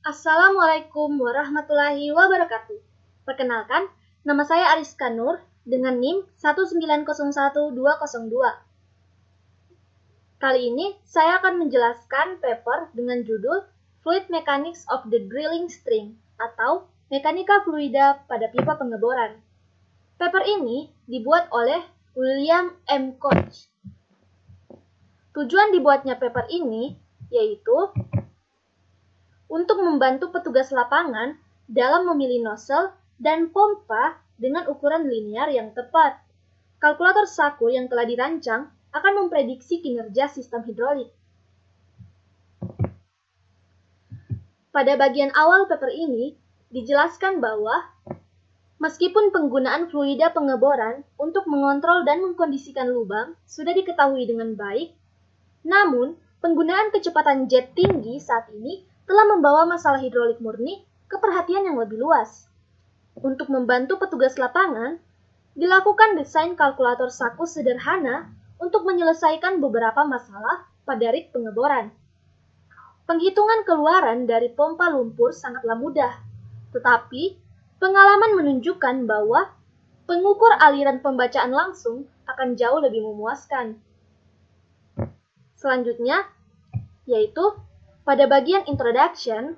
Assalamualaikum warahmatullahi wabarakatuh. Perkenalkan, nama saya Ariska Nur dengan NIM 1901202. Kali ini saya akan menjelaskan paper dengan judul Fluid Mechanics of the Drilling String atau Mekanika Fluida pada Pipa Pengeboran. Paper ini dibuat oleh William M. Koch. Tujuan dibuatnya paper ini yaitu untuk membantu petugas lapangan dalam memilih nozzle dan pompa dengan ukuran linear yang tepat. Kalkulator saku yang telah dirancang akan memprediksi kinerja sistem hidrolik. Pada bagian awal paper ini, dijelaskan bahwa meskipun penggunaan fluida pengeboran untuk mengontrol dan mengkondisikan lubang sudah diketahui dengan baik, namun penggunaan kecepatan jet tinggi saat ini telah membawa masalah hidrolik murni ke perhatian yang lebih luas. Untuk membantu petugas lapangan, dilakukan desain kalkulator saku sederhana untuk menyelesaikan beberapa masalah pada rig pengeboran. Penghitungan keluaran dari pompa lumpur sangatlah mudah, tetapi pengalaman menunjukkan bahwa pengukur aliran pembacaan langsung akan jauh lebih memuaskan. Selanjutnya, yaitu pada bagian introduction,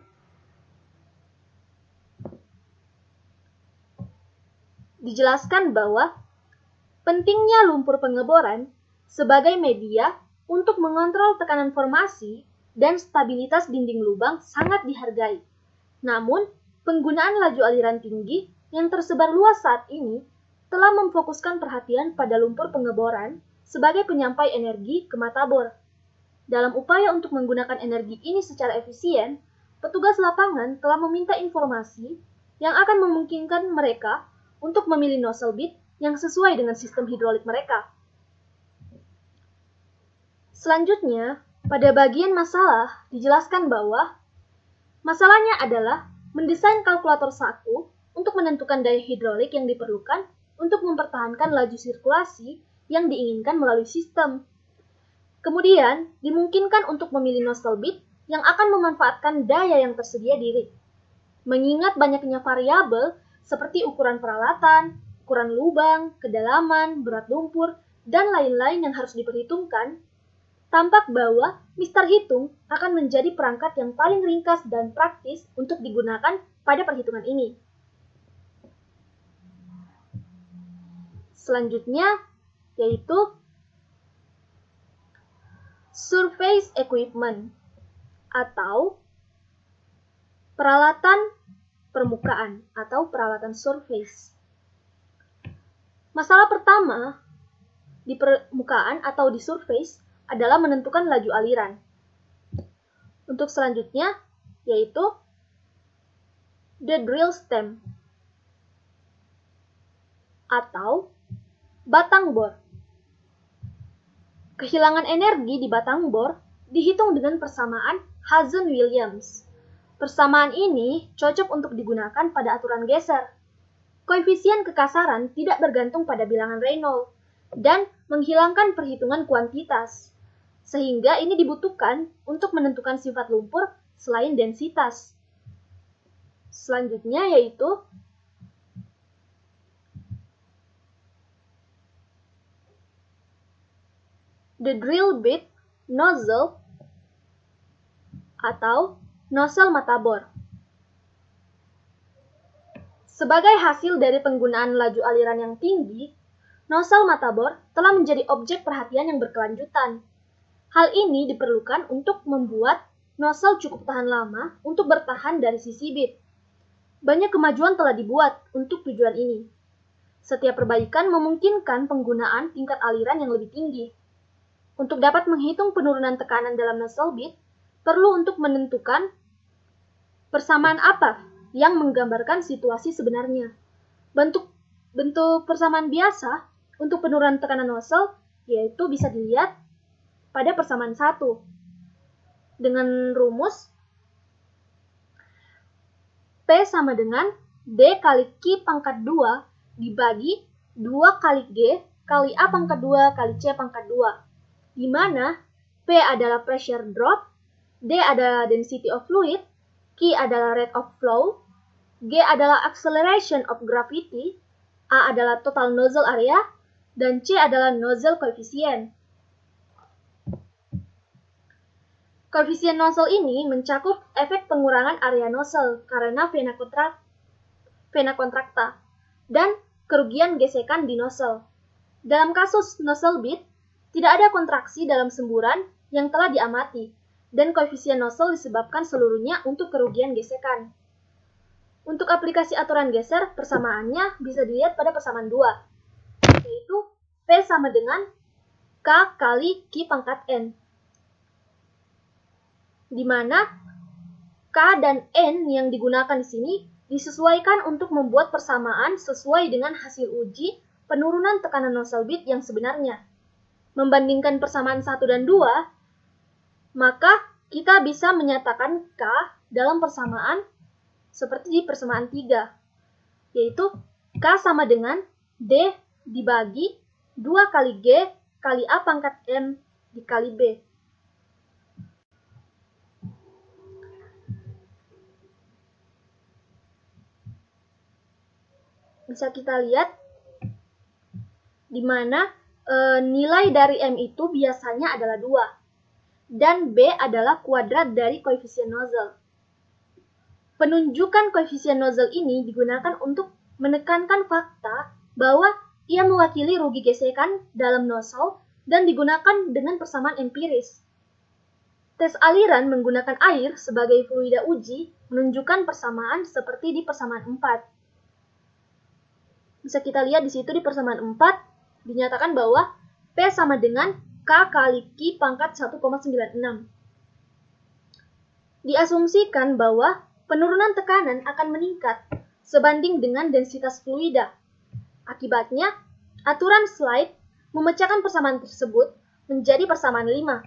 dijelaskan bahwa pentingnya lumpur pengeboran sebagai media untuk mengontrol tekanan formasi dan stabilitas dinding lubang sangat dihargai. Namun, penggunaan laju aliran tinggi yang tersebar luas saat ini telah memfokuskan perhatian pada lumpur pengeboran sebagai penyampai energi ke mata bor. Dalam upaya untuk menggunakan energi ini secara efisien, petugas lapangan telah meminta informasi yang akan memungkinkan mereka untuk memilih nozzle bit yang sesuai dengan sistem hidrolik mereka. Selanjutnya, pada bagian masalah dijelaskan bahwa masalahnya adalah mendesain kalkulator saku untuk menentukan daya hidrolik yang diperlukan untuk mempertahankan laju sirkulasi yang diinginkan melalui sistem. Kemudian, dimungkinkan untuk memilih nozzle bit yang akan memanfaatkan daya yang tersedia di rig. Mengingat banyaknya variabel seperti ukuran peralatan, ukuran lubang, kedalaman, berat lumpur, dan lain-lain yang harus diperhitungkan, tampak bahwa Mister Hitung akan menjadi perangkat yang paling ringkas dan praktis untuk digunakan pada perhitungan ini. Selanjutnya, yaitu surface equipment atau peralatan permukaan atau peralatan surface. Masalah pertama di permukaan atau di surface adalah menentukan laju aliran. Untuk selanjutnya yaitu the drill stem atau batang bor. Kehilangan energi di batang bor dihitung dengan persamaan Hazen-Williams. Persamaan ini cocok untuk digunakan pada aturan geser. Koefisien kekasaran tidak bergantung pada bilangan Reynolds dan menghilangkan perhitungan kuantitas, sehingga ini dibutuhkan untuk menentukan sifat lumpur selain densitas. Selanjutnya yaitu the drill bit nozzle atau nozzle mata bor. Sebagai hasil dari penggunaan laju aliran yang tinggi, nozzle mata bor telah menjadi objek perhatian yang berkelanjutan. Hal ini diperlukan untuk membuat nozzle cukup tahan lama untuk bertahan dari sisi bit. Banyak kemajuan telah dibuat untuk tujuan ini. Setiap perbaikan memungkinkan penggunaan tingkat aliran yang lebih tinggi. Untuk dapat menghitung penurunan tekanan dalam nozzle bit, perlu untuk menentukan persamaan apa yang menggambarkan situasi sebenarnya. Bentuk persamaan biasa untuk penurunan tekanan nozzle yaitu bisa dilihat pada persamaan 1. Dengan rumus P sama dengan D kali Q pangkat 2 dibagi 2 kali G kali A pangkat 2 kali C pangkat 2. Di mana P adalah pressure drop, D adalah density of fluid, Q adalah rate of flow, G adalah acceleration of gravity, A adalah total nozzle area, dan C adalah nozzle coefficient. Koefisien nozzle ini mencakup efek pengurangan area nozzle karena vena contracta dan kerugian gesekan di nozzle. Dalam kasus nozzle bead, tidak ada kontraksi dalam semburan yang telah diamati, dan koefisien nozzle disebabkan seluruhnya untuk kerugian gesekan. Untuk aplikasi aturan geser, persamaannya bisa dilihat pada persamaan 2, yaitu P sama dengan K kali Q pangkat N, di mana K dan N yang digunakan di sini disesuaikan untuk membuat persamaan sesuai dengan hasil uji penurunan tekanan nozzle bead yang sebenarnya. Membandingkan persamaan 1 dan 2, maka kita bisa menyatakan K dalam persamaan seperti di persamaan 3, yaitu K sama dengan D dibagi 2 kali G kali A pangkat M dikali B. Bisa kita lihat di mana nilai dari M itu biasanya adalah 2, dan B adalah kuadrat dari koefisien nozzle. Penunjukan koefisien nozzle ini digunakan untuk menekankan fakta bahwa ia mewakili rugi gesekan dalam nozzle dan digunakan dengan persamaan empiris. Tes aliran menggunakan air sebagai fluida uji menunjukkan persamaan seperti di persamaan 4. Bisa kita lihat di situ di persamaan 4 dinyatakan bahwa P sama dengan K kali Q pangkat 1,96. Diasumsikan bahwa penurunan tekanan akan meningkat sebanding dengan densitas fluida. Akibatnya, aturan slide memecahkan persamaan tersebut menjadi persamaan 5.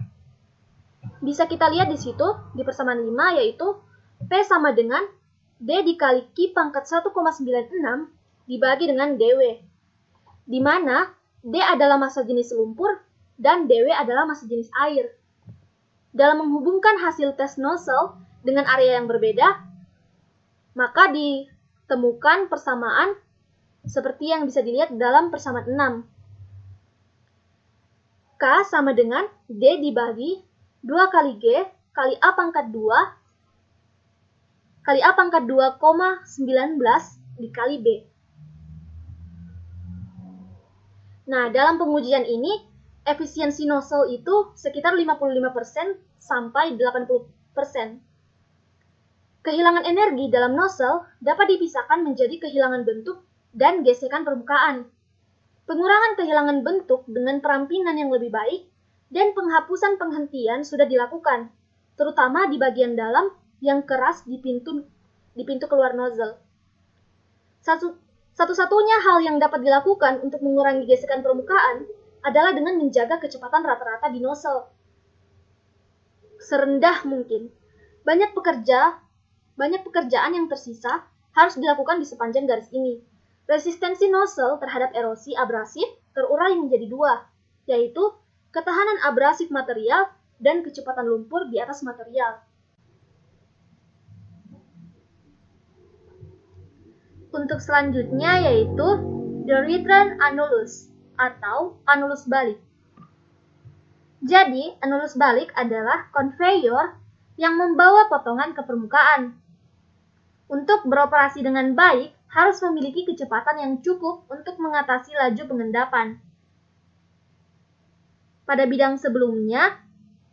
Bisa kita lihat di situ di persamaan 5 yaitu P sama dengan D dikali Q pangkat 1,96 dibagi dengan dW, di mana D adalah massa jenis lumpur dan dW adalah massa jenis air. Dalam menghubungkan hasil tes nozzle dengan area yang berbeda, maka ditemukan persamaan seperti yang bisa dilihat dalam persamaan 6. K sama dengan D dibagi 2 kali G kali A pangkat 2 kali A pangkat 2,19 dikali B. Nah, dalam pengujian ini, efisiensi nozzle itu sekitar 55% sampai 80%. Kehilangan energi dalam nozzle dapat dipisahkan menjadi kehilangan bentuk dan gesekan permukaan. Pengurangan kehilangan bentuk dengan perampinan yang lebih baik dan penghapusan penghentian sudah dilakukan, terutama di bagian dalam yang keras di pintu keluar nozzle. Satu-satunya hal yang dapat dilakukan untuk mengurangi gesekan permukaan adalah dengan menjaga kecepatan rata-rata di nozzle serendah mungkin. Banyak pekerjaan yang tersisa harus dilakukan di sepanjang garis ini. Resistensi nozzle terhadap erosi abrasif terurai menjadi 2, yaitu ketahanan abrasif material dan kecepatan lumpur di atas material. Untuk selanjutnya yaitu the return annulus atau annulus balik. Jadi, annulus balik adalah konveyor yang membawa potongan ke permukaan. Untuk beroperasi dengan baik, harus memiliki kecepatan yang cukup untuk mengatasi laju pengendapan. Pada bidang sebelumnya,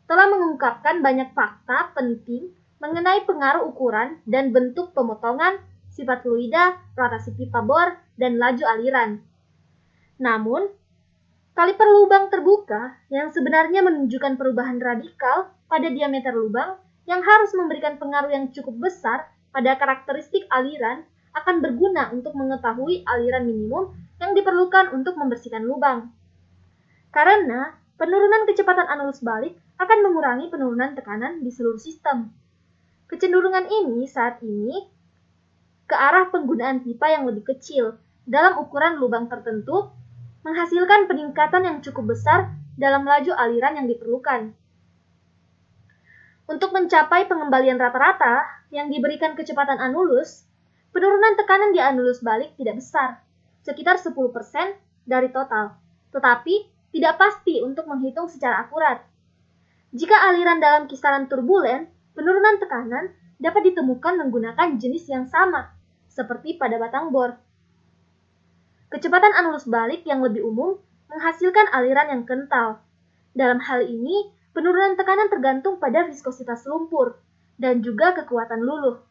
telah mengungkapkan banyak fakta penting mengenai pengaruh ukuran dan bentuk pemotongan, sifat fluida, rotasi pipa bor, dan laju aliran. Namun, kaliper lubang terbuka yang sebenarnya menunjukkan perubahan radikal pada diameter lubang yang harus memberikan pengaruh yang cukup besar pada karakteristik aliran akan berguna untuk mengetahui aliran minimum yang diperlukan untuk membersihkan lubang. Karena penurunan kecepatan annulus balik akan mengurangi penurunan tekanan di seluruh sistem. Kecenderungan ini saat ini ke arah penggunaan pipa yang lebih kecil dalam ukuran lubang tertentu menghasilkan peningkatan yang cukup besar dalam laju aliran yang diperlukan. Untuk mencapai pengembalian rata-rata yang diberikan kecepatan anulus, penurunan tekanan di anulus balik tidak besar, sekitar 10% dari total, tetapi tidak pasti untuk menghitung secara akurat. Jika aliran dalam kisaran turbulen, penurunan tekanan dapat ditemukan menggunakan jenis yang sama, seperti pada batang bor. Kecepatan anulus balik yang lebih umum menghasilkan aliran yang kental. Dalam hal ini, penurunan tekanan tergantung pada viskositas lumpur dan juga kekuatan luluh.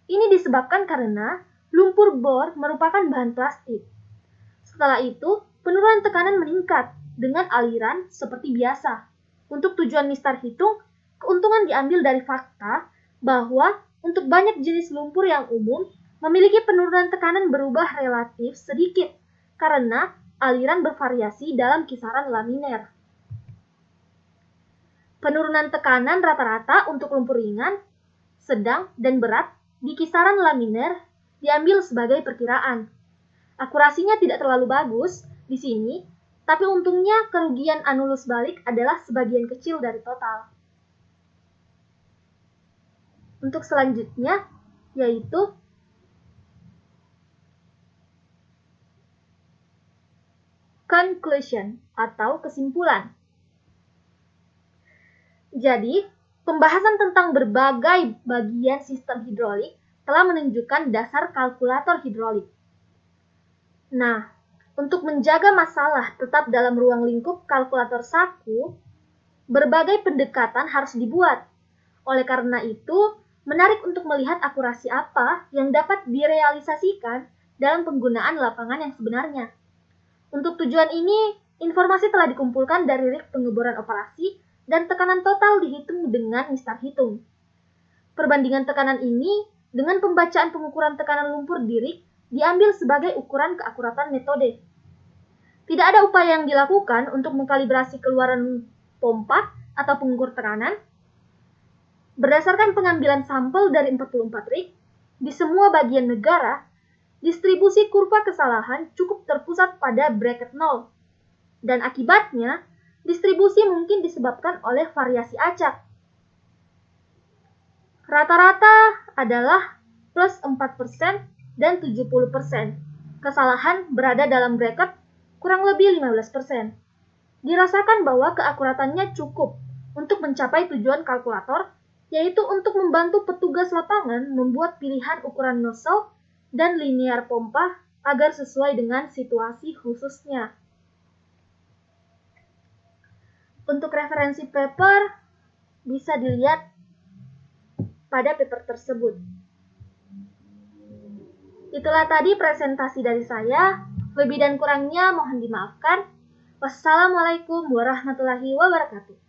Ini disebabkan karena lumpur bor merupakan bahan plastik. Setelah itu, penurunan tekanan meningkat dengan aliran seperti biasa. Untuk tujuan Mister Hitung, keuntungan diambil dari fakta bahwa untuk banyak jenis lumpur yang umum memiliki penurunan tekanan berubah relatif sedikit karena aliran bervariasi dalam kisaran laminer. Penurunan tekanan rata-rata untuk lumpur ringan, sedang, dan berat di kisaran laminer diambil sebagai perkiraan. Akurasinya tidak terlalu bagus di sini, tapi untungnya kerugian anulus balik adalah sebagian kecil dari total. Untuk selanjutnya, yaitu conclusion atau kesimpulan. Jadi, pembahasan tentang berbagai bagian sistem hidrolik telah menunjukkan dasar kalkulator hidrolik. Nah, untuk menjaga masalah tetap dalam ruang lingkup kalkulator saku, berbagai pendekatan harus dibuat. Oleh karena itu, menarik untuk melihat akurasi apa yang dapat direalisasikan dalam penggunaan lapangan yang sebenarnya. Untuk tujuan ini, informasi telah dikumpulkan dari rig pengeboran operasi dan tekanan total dihitung dengan Mister Hitung. Perbandingan tekanan ini dengan pembacaan pengukuran tekanan lumpur di rig diambil sebagai ukuran keakuratan metode. Tidak ada upaya yang dilakukan untuk mengkalibrasi keluaran pompa atau pengukur tekanan. Berdasarkan pengambilan sampel dari 44 rig, di semua bagian negara, distribusi kurva kesalahan cukup terpusat pada bracket 0. Dan akibatnya, distribusi mungkin disebabkan oleh variasi acak. Rata-rata adalah plus 4% dan 70%. Kesalahan berada dalam bracket kurang lebih 15%. Dirasakan bahwa keakuratannya cukup untuk mencapai tujuan kalkulator, yaitu untuk membantu petugas lapangan membuat pilihan ukuran nozzle dan linear pompa agar sesuai dengan situasi khususnya. Untuk referensi paper, bisa dilihat pada paper tersebut. Itulah tadi presentasi dari saya. Lebih dan kurangnya mohon dimaafkan. Wassalamualaikum warahmatullahi wabarakatuh.